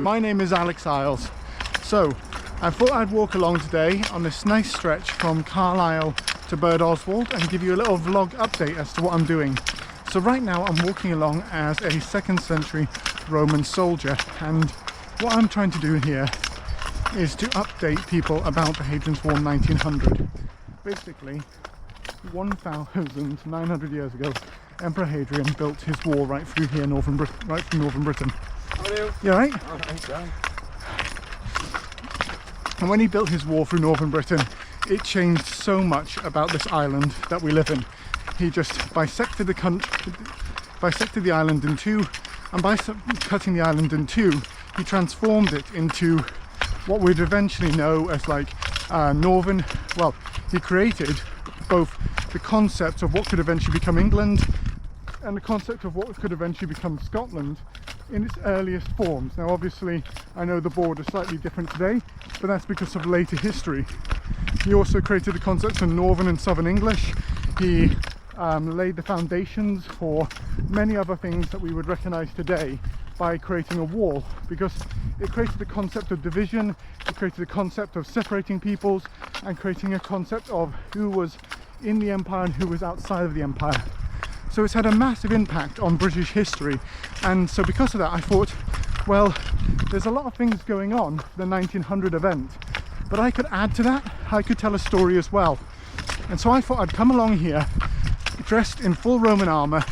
My name is Alex Isles. So, I thought I'd walk along today on this nice stretch from Carlisle to Oswald and give you a little vlog update as to what I'm doing. So right now I'm walking along as a 2nd century Roman soldier, and what I'm trying to do here is to update people about the Hadrian's Wall 1900. Basically, 1,900 years ago, Emperor Hadrian built his wall right through here, right through northern Britain. How are you? You alright? Alright, yeah. And when he built his wall through northern Britain, it changed so much about this island that we live in. He just bisected the island in two, and by cutting the island in two, he transformed it into what we'd eventually know as like northern. Well, he created both the concept of what could eventually become England and the concept of what could eventually become Scotland in its earliest forms. Now obviously I know the border is slightly different today, but that's because of later history. He also created the concepts of Northern and Southern English. He laid the foundations for many other things that we would recognise today by creating a wall, because it created the concept of division, it created the concept of separating peoples, and creating a concept of who was in the empire and who was outside of the empire. So it's had a massive impact on British history, and so because of that I thought, well, there's a lot of things going on for the 1900 event, but I could add to that, I could tell a story as well. And so I thought I'd come along here dressed in full Roman armour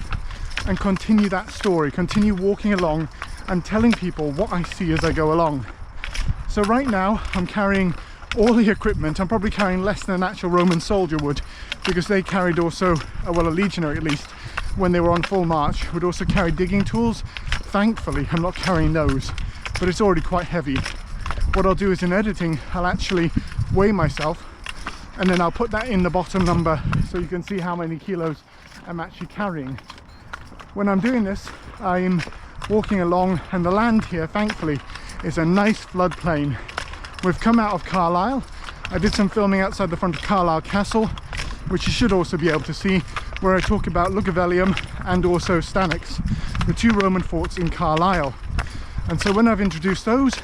and continue that story, continue walking along and telling people what I see as I go along. So right now I'm carrying all the equipment. I'm probably carrying less than an actual Roman soldier would, because they carried also, well, a legionary at least, when they were on full march, would also carry digging tools. Thankfully I'm not carrying those, but it's already quite heavy. What I'll do is in editing I'll actually weigh myself, and then I'll put that in the bottom number so you can see how many kilos I'm actually carrying. When I'm doing this, I'm walking along, and the land here thankfully is a nice floodplain. We've come out of Carlisle. I did some filming outside the front of Carlisle Castle, which you should also be able to see, where I talk about Luguvellium and also Stanix, the two Roman forts in Carlisle. And so when I've introduced those,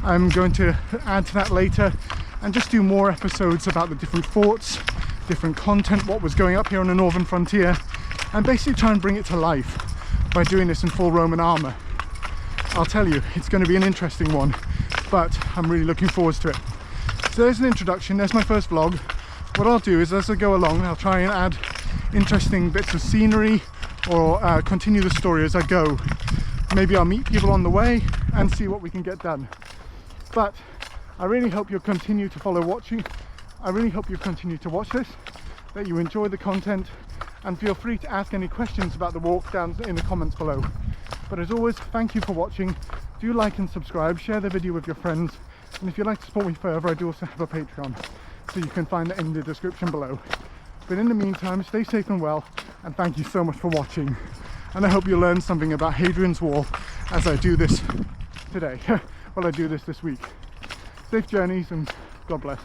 I'm going to add to that later and just do more episodes about the different forts, different content, what was going up here on the northern frontier, and basically try and bring it to life by doing this in full Roman armour. I'll tell you, it's going to be an interesting one, but I'm really looking forward to it. So there's an introduction, there's my first vlog. What I'll do is as I go along, I'll try and add interesting bits of scenery or continue the story as I go. Maybe I'll meet people on the way and see what we can get done. But I really hope you'll continue to I really hope you continue to watch this, that you enjoy the content, and feel free to ask any questions about the walk down in the comments below. But as always, thank you for watching. Do like and subscribe, share the video with your friends, and if you'd like to support me further, I do also have a Patreon, so you can find that in the description below. But in the meantime, stay safe and well, and thank you so much for watching. And I hope you learned something about Hadrian's Wall as I do this today. Well, I do this week. Safe journeys, and God bless.